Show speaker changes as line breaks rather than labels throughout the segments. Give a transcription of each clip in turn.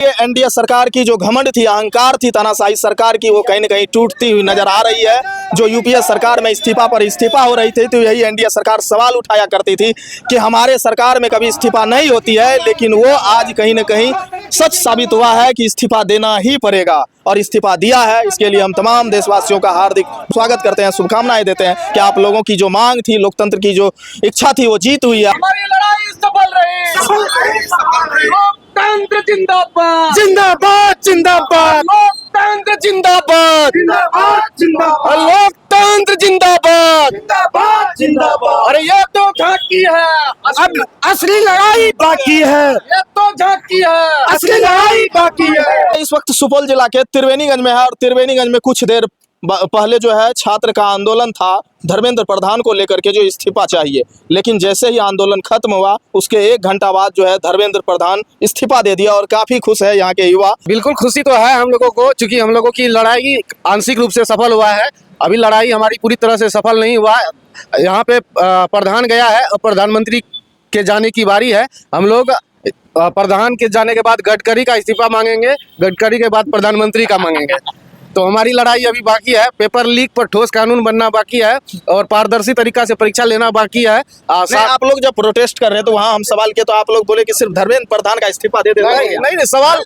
ये एनडीए सरकार की जो घमंड थी, अहंकार थी, तानाशाही सरकार की, वो कहीं न कहीं टूटती हुई नजर आ रही है। जो यूपीए सरकार में इस्तीफा पर इस्तीफा हो रही थी, तो यही एनडीए सरकार सवाल उठाया करती थी कि हमारे सरकार में कभी इस्तीफा नहीं होती है, लेकिन वो आज कहीं न कहीं सच साबित हुआ है कि इस्तीफा देना ही पड़ेगा और इस्तीफा दिया है। इसके लिए हम तमाम देशवासियों का हार्दिक स्वागत करते हैं, शुभकामनाएं देते हैं कि आप लोगों की जो मांग थी, लोकतंत्र की जो इच्छा थी, वो जीत हुई है।
हमारी लड़ाई सफल रही। लोकतंत्र जिंदाबाद
जिंदाबाद जिंदाबाद
लोकतंत्र जिंदाबाद लोकतंत्र जिंदाबाद अरे ये तो झांकी है,
अब असली लड़ाई बाकी है,
ये तो झांकी है,
असली लड़ाई बाकी है। इस वक्त सुपौल जिला के त्रिवेणीगंज में है और त्रिवेणीगंज में कुछ देर पहले जो है छात्र का आंदोलन था धर्मेंद्र प्रधान को लेकर के, जो इस्तीफा चाहिए। लेकिन जैसे ही आंदोलन खत्म हुआ, उसके 1 घंटा बाद जो है धर्मेंद्र प्रधान इस्तीफा दे दिया और काफी खुश है यहाँ के युवा।
बिल्कुल खुशी तो है हम लोगों को, क्योंकि हम लोगों की लड़ाई आंशिक रूप से सफल हुआ है। अभी लड़ाई हमारी पूरी तरह से सफल नहीं हुआ है। यहाँ पे प्रधान गया है और प्रधानमंत्री के जाने की बारी है। हम लोग प्रधान के जाने के बाद गडकरी का इस्तीफा मांगेंगे, गडकरी के बाद प्रधानमंत्री का मांगेंगे। तो हमारी लड़ाई अभी बाकी है। पेपर लीक पर ठोस कानून बनना बाकी है और पारदर्शी तरीका से परीक्षा लेना बाकी है।
आप लोग जब प्रोटेस्ट कर रहे हैं तो वहाँ हम सवाल किए तो आप लोग बोले कि सिर्फ धर्मेंद्र प्रधान का इस्तीफा दे देना।
नहीं सवाल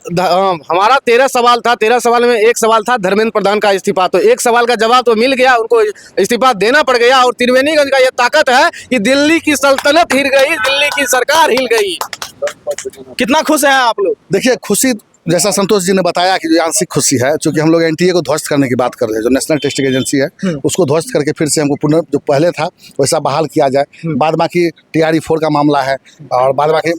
हमारा 13 सवाल था। 13 सवाल में एक सवाल था धर्मेंद्र प्रधान का इस्तीफा। तो एक सवाल का जवाब तो मिल गया, उनको इस्तीफा देना पड़ गया। और त्रिवेणीगंज का ये ताकत है कि दिल्ली की सल्तनत हिल गई, दिल्ली की सरकार हिल गई।
कितना खुश हैं आप लोग?
देखिए, खुशी जैसा संतोष जी ने बताया कि जो आंशिक खुशी है, क्योंकि हम लोग एनटीए को ध्वस्त करने की बात कर रहे हैं। जो नेशनल टेस्टिंग एजेंसी है उसको ध्वस्त करके फिर से हमको पुनः जो पहले था वैसा बहाल किया जाए। बाद बाकी TRE-4 का मामला है और बाद बाकी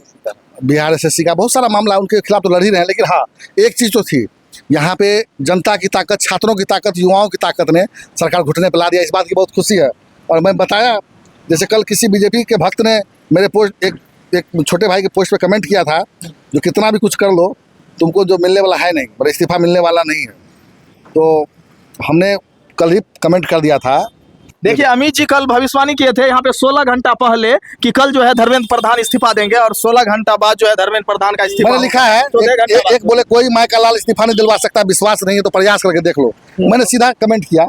बिहार SSC का बहुत सारा मामला, उनके खिलाफ तो लड़ ही रहे हैं। लेकिन हाँ, एक चीज़ तो थी, यहाँ पे जनता की ताकत, छात्रों की ताकत, युवाओं की ताकत ने सरकार घुटने पर ला दिया। इस बात की बहुत खुशी है। और मैं बताया, जैसे कल किसी बीजेपी के भक्त ने मेरे पोस्ट एक छोटे भाई के पोस्ट पे कमेंट किया था, जो कितना भी कुछ कर लो तुमको जो मिलने वाला है नहीं, बड़ा इस्तीफा मिलने वाला नहीं है। तो हमने कल ही कमेंट कर दिया था।
देखिए, अमित जी कल भविष्यवाणी किए थे यहाँ पे 16 घंटा पहले कि कल जो है धर्मेंद्र प्रधान इस्तीफा देंगे और 16 घंटा बाद जो है धर्मेंद्र प्रधान का इस्तीफा
मैंने लिखा है,
तो
एक बोले कोई माय का लाल इस्तीफा नहीं दिलवा सकता, विश्वास नहीं है तो प्रयास करके देख लो। मैंने सीधा कमेंट किया।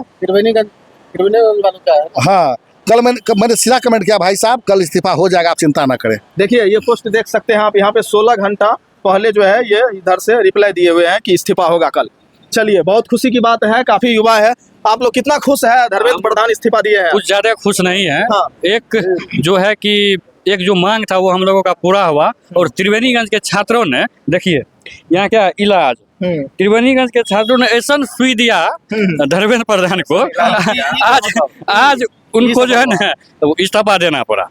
हाँ, कल मैंने सीधा कमेंट किया, भाई साहब कल इस्तीफा हो जाएगा, आप चिंता ना करें।
देखिए, ये पोस्ट देख सकते हैं आप, यहाँ पे 16 घंटा पहले जो है ये इधर से रिप्लाई दिए हुए हैं कि इस्तीफा होगा कल। चलिए, बहुत खुशी की बात है, काफी युवा है। आप लोग कितना खुश है धर्मेंद्र प्रधान इस्तीफा दिए हैं?
कुछ ज्यादा खुश नहीं है।
हाँ।
एक जो है कि एक जो मांग था वो हम लोगों का पूरा हुआ। और त्रिवेणीगंज के छात्रों ने, देखिए यहाँ क्या इलाज, त्रिवेणीगंज के छात्रों ने ऐसा सुई दिया धर्मेंद्र प्रधान को, आज उनको जो है ना इस्तीफा देना पड़ा।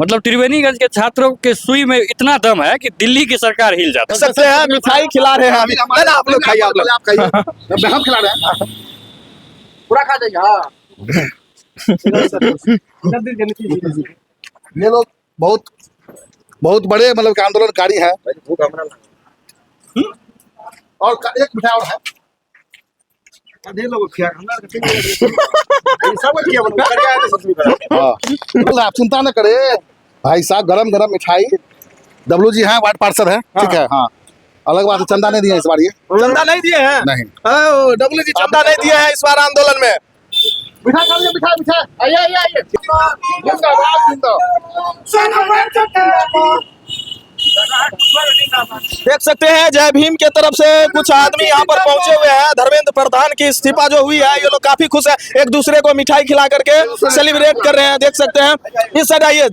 मतलब त्रिवेणीगंज के छात्रों के सुई में इतना दम है कि दिल्ली की सरकार हिल जाती है।
सकते हैं मिठाई खिला रहे हैं अभी। आप लोग खाइए, आप लोग
हम खिला रहे हैं,
पूरा खा जाइए।
ये लोग बहुत बड़े मतलब आंदोलनकारी हैं। और एक मिठाई और है, आप चिंता न करे भाई साहब, गरम गरम मिठाई। डब्लू जी हैं, वार्ड पार्षद है, ठीक है। हाँ, अलग बात है, चंदा नहीं दिया इस बार। ये
चंदा नहीं दिए हैं?
नहीं,
डब्ल्यू जी चंदा नहीं दिए हैं इस बार आंदोलन में।
मिठाई खा लीजिए, मिठाई आइए।
देख सकते हैं जय भीम के तरफ से कुछ आदमी यहाँ पर पहुंचे हुए हैं। धर्मेंद्र प्रधान की इस्तीफा जो हुई है, ये लोग काफी खुश है, एक दूसरे को मिठाई खिला करके सेलिब्रेट कर रहे हैं। देख सकते हैं, इस साइड आइए।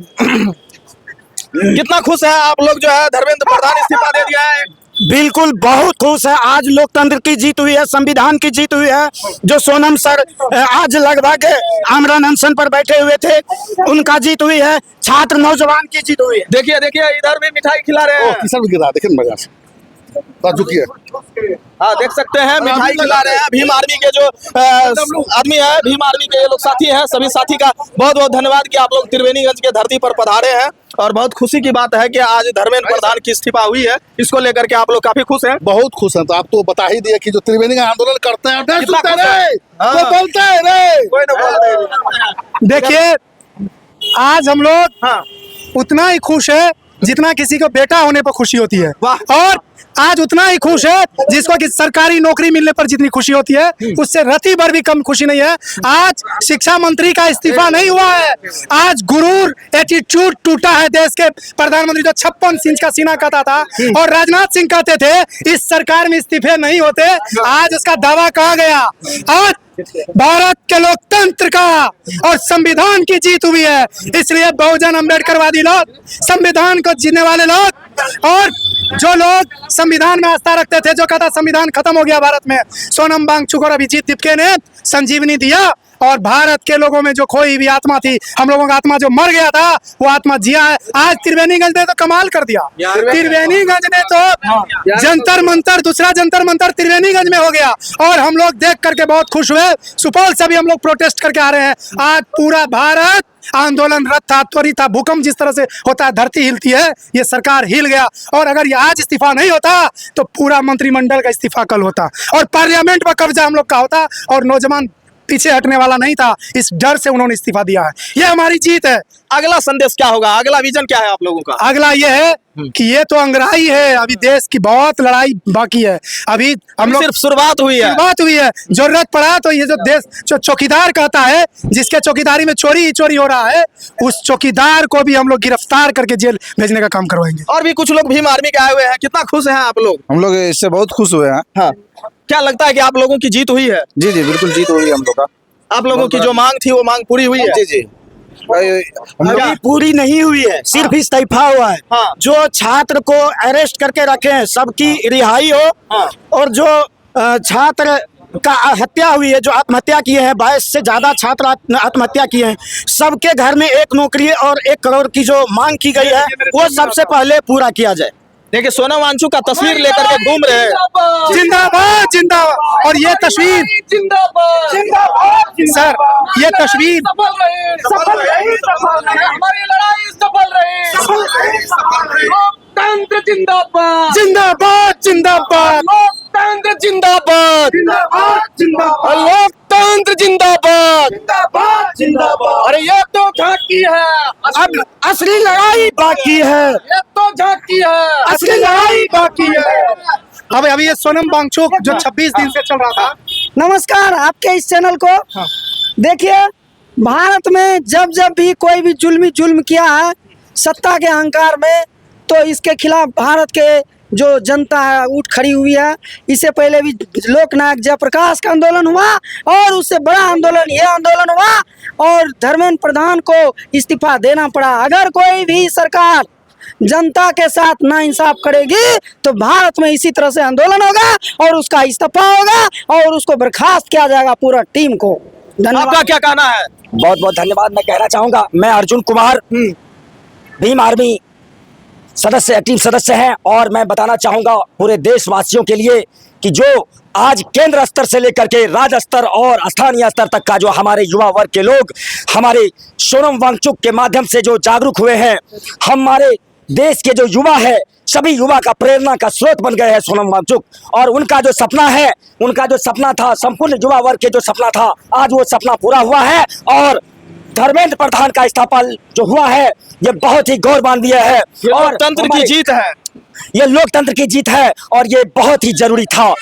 कितना खुश है आप लोग जो है धर्मेंद्र प्रधान इस्तीफा दे दिया है?
बिल्कुल बहुत खुश है। आज लोकतंत्र की जीत हुई है, संविधान की जीत हुई है। जो सोनम सर आज लगभग आमरण अनशन पर बैठे हुए थे, उनका जीत हुई है। छात्र नौजवान की जीत हुई है।
देखिए इधर भी मिठाई खिला रहे हैं।
किसान भी गिर रहा, देखिए मजा से झुकिए।
हाँ, देख सकते हैं मिठाई खिला रहे हैं। भीम आर्मी के जो आदमी है, भीम आर्मी के ये लोग साथी हैं। सभी साथी का बहुत बहुत धन्यवाद कि आप लोग त्रिवेणीगंज के धरती पर पधारे हैं। और बहुत खुशी की बात है कि आज धर्मेंद्र प्रधान की इस्तीफा हुई है, इसको लेकर के आप लोग काफी खुश हैं।
बहुत खुश हैं। तो आप तो बता ही दिए कि जो त्रिवेणीगंज आंदोलन करते हैं,
बोलते हैं रे, कोई ना बोलते।
देखिए, आज हम लोग उतना ही खुश है जितना किसी को बेटा होने पर खुशी होती है। और
आज उतना ही खुश है जिसको कि सरकारी नौकरी मिलने पर जितनी खुशी होती है उससे रत्ती भर भी कम खुशी नहीं है। आज शिक्षा मंत्री का इस्तीफा नहीं हुआ है, आज गुरूर एटीट्यूड टूटा है देश के प्रधानमंत्री जो 56 इंच का सीना कहता था और राजनाथ सिंह कहते थे इस सरकार में इस्तीफे नहीं होते, आज उसका दावा कहा गया। आज भारत के लोकतंत्र का और संविधान की जीत हुई है, इसलिए बहुजन अम्बेडकरवादी लोग, संविधान को जीने वाले लोग और जो लोग संविधान में आस्था रखते थे, जो कहता संविधान खत्म हो गया भारत में, सोनम वांगचुक और अभिजीत दीपके ने संजीवनी दिया और भारत के लोगों में जो खोई हुई आत्मा थी, हम लोगों का आत्मा जो मर गया था वो आत्मा जिया है। आज त्रिवेणीगंज ने तो कमाल कर दिया, त्रिवेणीगंज ने तो जंतर मंतर, दूसरा जंतर मंतर त्रिवेणीगंज में हो गया और हम लोग देख करके बहुत खुश हुए। सुपौल से भी हम लोग प्रोटेस्ट करके आ रहे हैं। आज पूरा भारत आंदोलनरत था, त्वरित था। भूकंप जिस तरह से होता है, धरती हिलती है, ये सरकार हिल गया और अगर ये आज इस्तीफा नहीं होता तो पूरा मंत्रिमंडल का इस्तीफा कल होता और पार्लियामेंट पर कब्जा हम लोग का होता और नौजवान पीछे हटने वाला नहीं था, इस डर से उन्होंने इस्तीफा दिया है। ये हमारी जीत है।
अगला संदेश क्या होगा, अगला विजन क्या है आप लोगों का?
अगला ये है कि ये तो अंग्राही है, अभी देश की बहुत लड़ाई बाकी है। अभी हम लोग
सिर्फ शुरुआत हुई है।
बात हुई है, जरूरत पड़ा तो ये जो देश जो चौकीदार कहता है, जिसके चौकीदारी में चोरी ही चोरी हो रहा है, उस चौकीदार को भी हम लोग गिरफ्तार करके जेल भेजने का काम करवाएंगे।
और भी कुछ लोग भीम आर्मी के आए हुए हैं, कितना खुश हैं आप लोग?
हम लोग इससे बहुत खुश हुए हैं।
हाँ, क्या लगता है कि आप लोगों की जीत हुई है?
जी जी बिल्कुल जीत हुई है हम लोग का।
आप लोगों की जो मांग थी वो मांग पूरी हुई है?
जी जी
अभी पूरी नहीं हुई है, सिर्फ इस्तीफा हुआ है।
हाँ।
जो छात्र को अरेस्ट करके रखे हैं सबकी रिहाई हो
हाँ।
और जो छात्र का हत्या हुई है, जो आत्महत्या किए हैं, 22 से ज्यादा छात्र आत्महत्या किए हैं, सबके घर में एक नौकरी और 1 करोड़ की जो मांग की गई है वो सबसे पहले पूरा किया जाए।
देखिए सोनम वांगचुक का तस्वीर लेकर के घूम रहे हैं।
जिंदाबाद जिंदाबाद। और ये तस्वीर सर, ये तस्वीर
हमारी लड़ाई सफल रही। लोकतंत्र जिंदाबाद,
जिंदाबाद जिंदाबाद,
लोकतंत्र जिंदाबाद, लोकतंत्र जिंदाबाद, अरे ये तो झांकी है,
अब असली लड़ाई बाकी है,
ये तो झांकी है,
असली लड़ाई बाकी है। अभी ये सोनम वांगचुक जो 26 दिन से चल रहा था।
नमस्कार, आपके इस चैनल को देखिए। भारत में जब जब भी कोई भी जुल्म किया है सत्ता के अहंकार में, तो इसके खिलाफ भारत के जो जनता है उठ खड़ी हुई है। इससे पहले भी लोकनायक जयप्रकाश का आंदोलन हुआ और उससे बड़ा आंदोलन ये आंदोलन हुआ और धर्मेंद्र प्रधान को इस्तीफा देना पड़ा। अगर कोई भी सरकार जनता के साथ नाइंसाफ करेगी तो भारत में इसी तरह से आंदोलन होगा और उसका इस्तीफा होगा और उसको बर्खास्त किया जाएगा पूरा टीम को।
आपका क्या कहना है?
बहुत बहुत धन्यवाद। मैं कहना चाहूंगा, मैं अर्जुन कुमार, भीम आर्मी सदस्य, एक्टिव सदस्य हैं और मैं बताना चाहूंगा पूरे देशवासियों के लिए कि जो आज केंद्र स्तर से लेकर के राज्य स्तर और स्थानीय स्तर तक का जो हमारे युवा वर्ग के लोग हमारे सोनम वांगचुक के माध्यम से जो जागरूक हुए हैं, हमारे देश के जो युवा है सभी युवा का प्रेरणा का स्रोत बन गए हैं सोनम वांगचुक। और उनका जो सपना है, उनका जो सपना था, संपूर्ण युवा वर्ग के जो सपना था, आज वो सपना पूरा हुआ है और धर्मेंद्र प्रधान का इस्तीफा जो हुआ है ये बहुत ही गौरवान्वित है और
लोकतंत्र की जीत है।
ये लोकतंत्र की जीत है और ये बहुत ही जरूरी था।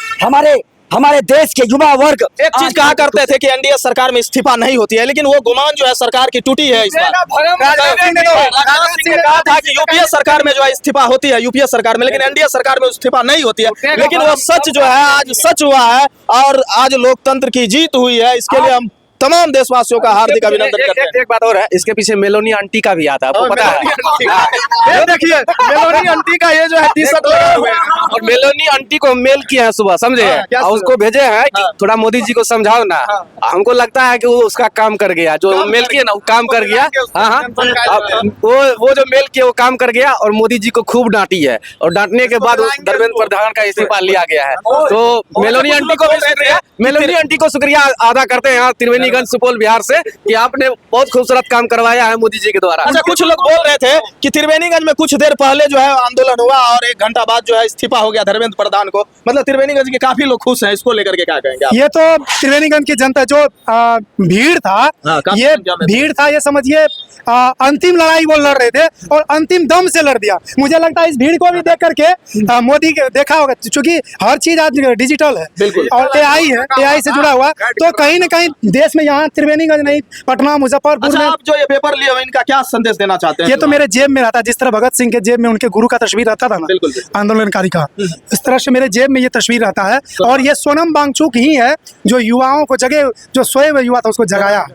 हमारे देश के युवा वर्ग
एक चीज कहा करते थे कि एनडीए सरकार में इस्तीफा नहीं होती है, लेकिन वो गुमान जो है सरकार की टूटी है इस बार। राजनाथ सिंह ने कहा था कि यूपीए सरकार में जो है इस्तीफा होती है, यूपीए सरकार में, लेकिन एनडीए सरकार में इस्तीफा नहीं होती है। लेकिन वो सच जो है आज सच हुआ है और आज लोकतंत्र की जीत हुई है। इसके लिए हम तमाम देशवासियों का हार्दिक अभिनंदन करते हैं।
एक बात और है, इसके पीछे मेलोनी आंटी का भी आता है, आपको पता है?
ये देखिए मेलोनी आंटी का ये जो है टी-शर्ट लगा हुआ है
और मेलोनी आंटी को मेल किए हैं सुबह, समझे?
क्या
और उसको भेजे हैं कि थोड़ा मोदी जी को समझाओ ना। हमको लगता है कि वो उसका काम कर गया, जो मेल किए ना वो काम कर गया। हाँ, वो जो मेल किए वो काम कर गया और मोदी जी को खूब डांटी है और डांटने के बाद धर्मेंद्र प्रधान का इस्तीफा लिया गया है। तो मेलोनी आंटी को भी शुक्रिया, मेलोनी आंटी को शुक्रिया अदा करते हैं। त्रिवेणी त्रिवेणीगंज सुपौल बिहार से कि आपने बहुत खूबसूरत काम करवाया है मोदी जी के द्वारा।
अच्छा, कुछ लोग बोल रहे थे कि त्रिवेणीगंज में कुछ देर पहले जो है आंदोलन हुआ और 1 घंटा बाद जो है इस्तीफा हो गया धर्मेंद्र प्रधान को, मतलब त्रिवेणीगंज के काफी लोग खुश हैं, इसको लेकर के क्या कहेंगे आप?
ये तो त्रिवेणीगंज की जनता जो भीड़ था,
हाँ, काफी
ये
संख्या में
भीड़ था, ये समझिए अंतिम लड़ाई वो लड़ रहे थे और अंतिम दम से लड़ दिया। मुझे लगता है इस भीड़ को भी देख करके मोदी के देखा होगा, क्योंकि हर चीज आज डिजिटल है
बिल्कुल।
और एआई है, एआई से जुड़ा हुआ, तो कहीं ना कहीं देश में यहाँ त्रिवेणीगंज नहीं, पटना, मुजफ्फरपुर
अच्छा,
में।
आप जो ये पेपर लिए हो इनका क्या संदेश देना चाहते हैं?
ये तो मेरे जेब में रहता है, जिस तरह भगत सिंह के जेब में उनके गुरु का तस्वीर रहता था ना,
बिल्कुल।
आंदोलनकारी का, इस तरह से मेरे जेब में ये तस्वीर रहता है। और ये सोनम वांगचुक ही है जो युवाओं को जगह, जो सोए हुए युवा था उसको जगाया।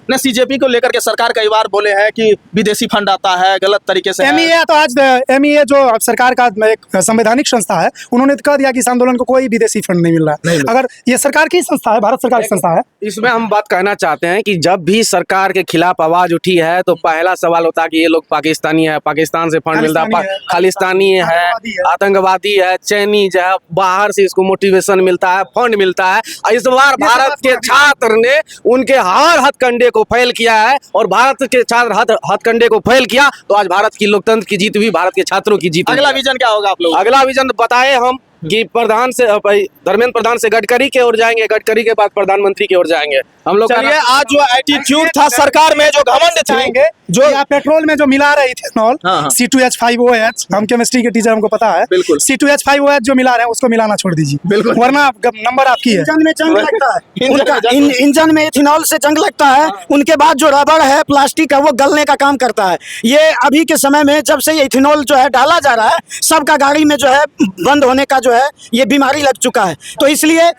ने सीजेपी को लेकर के सरकार कई बार बोले हैं कि विदेशी फंड आता है, गलत तरीके से है।
एमईए तो आज एमईए जो सरकार का एक संवैधानिक संस्था है, उन्होंने तो कह दिया कि इस आंदोलन को कोई विदेशी फंड नहीं मिल रहा है। अगर ये सरकार की संस्था है, भारत सरकार की संस्था है।
इसमें हम बात कहना चाहते हैं कि जब भी सरकार के खिलाफ आवाज उठी है तो पहला सवाल होता है कि ये लोग पाकिस्तानी है, पाकिस्तान से फंड मिलता है, खालिस्तानी है, आतंकवादी है, चाइनीज है, बाहर से इसको मोटिवेशन मिलता है, फंड मिलता है। इस बार भारत के छात्र ने उनके हर हथकंडे को फेल किया है और भारत के छात्र हथकंडे को फेल किया, तो आज भारत की लोकतंत्र की जीत हुई, भारत के छात्रों की जीत हुई।
अगला विजन क्या होगा आप लोग?
अगला विजन बताए हम कि प्रधान से धर्मेंद्र प्रधान से गडकरी की ओर जाएंगे, गडकरी के बाद प्रधानमंत्री की ओर जाएंगे हम लोग।
चलिए, आज जो एटीट्यूड था सरकार में, जो घमंड थी,
जो पेट्रोल में जो मिला रहे इथेनॉल,
हाँ, हाँ।
C2H5OH, हम केमिस्ट्री के टीचर, हमको पता है।
बिल्कुल।
C2H5OH जो मिला रहे हैं उसको मिलाना छोड़ दीजिए,
बिल्कुल।
वरना नंबर आपकी है।
इंजन में जंग लगता है,
इंजन
उनका
में जंग-
इंजन में इथेनॉल से जंग लगता है। उनके बाद जो रबड़ है, प्लास्टिक है, वो गलने का काम करता है। ये अभी के समय में जब से ये इथेनॉल जो है डाला जा रहा है, सबका गाड़ी में जो है बंद होने का जो है ये बीमारी लग चुका है, तो इसलिए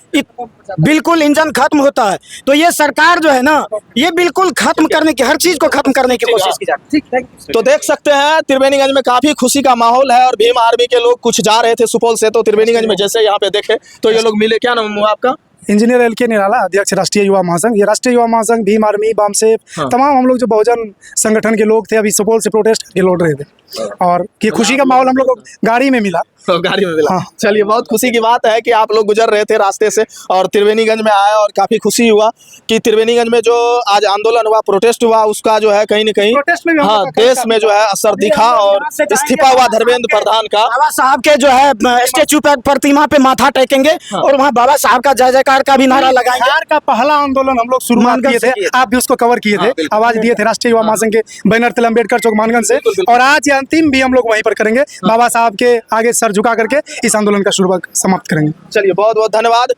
बिल्कुल इंजन खत्म होता है। तो ये सरकार जो है ना, ये बिल्कुल खत्म करने की, हर चीज को खत्म करने की कोशिश की जाती है।
तो देख सकते हैं त्रिवेणीगंज में काफी खुशी का माहौल है और भीम आर्मी के लोग कुछ जा रहे थे सुपौल से, तो त्रिवेणीगंज में जैसे यहाँ पे देखे तो ये लोग मिले। क्या नाम हुआ आपका?
इंजीनियर LK निराला, अध्यक्ष राष्ट्रीय युवा महासंघ। ये राष्ट्रीय युवा महासंघ, भीम आर्मी, बामसेफ, तमाम हम लोग जो बहुजन संगठन के लोग थे, अभी सुपौल से प्रोटेस्ट करके लौट रहे थे और ये खुशी का माहौल हम लोग को गाड़ी में मिला।
गाड़ी में मिला।
हाँ।
चलिए, बहुत खुशी की बात है कि आप लोग गुजर रहे थे रास्ते से और त्रिवेणीगंज में आए और काफी खुशी हुआ कि त्रिवेणीगंज में जो आज आंदोलन हुआ, प्रोटेस्ट हुआ, उसका जो है कहीं न कहीं
प्रोटेस्ट में भी हम
हाँ,
लोग का
देश में जो है असर दिखा और इस्तीफा हुआ धर्मेंद्र प्रधान का।
बाबा साहब के जो है स्टेचू पर, प्रतिमा पे माथा टेकेंगे और वहाँ बाबा साहब का जय जयकार का भी नारा लगाएंगे।
बिहार का पहला आंदोलन हम लोग शुरुआत
मानगंज
किए
से
थे, आप भी उसको कवर किए थे, आवाज दिए थे राष्ट्रीय युवा महासंघ के बैनर तले अम्बेडकर चौक मानगंज से, और आज ये अंतिम भी हम लोग वहीं पर करेंगे, बाबा साहब के आगे सर झुका करके इस आंदोलन का शुरुआत समाप्त करेंगे।
चलिए, बहुत बहुत धन्यवाद।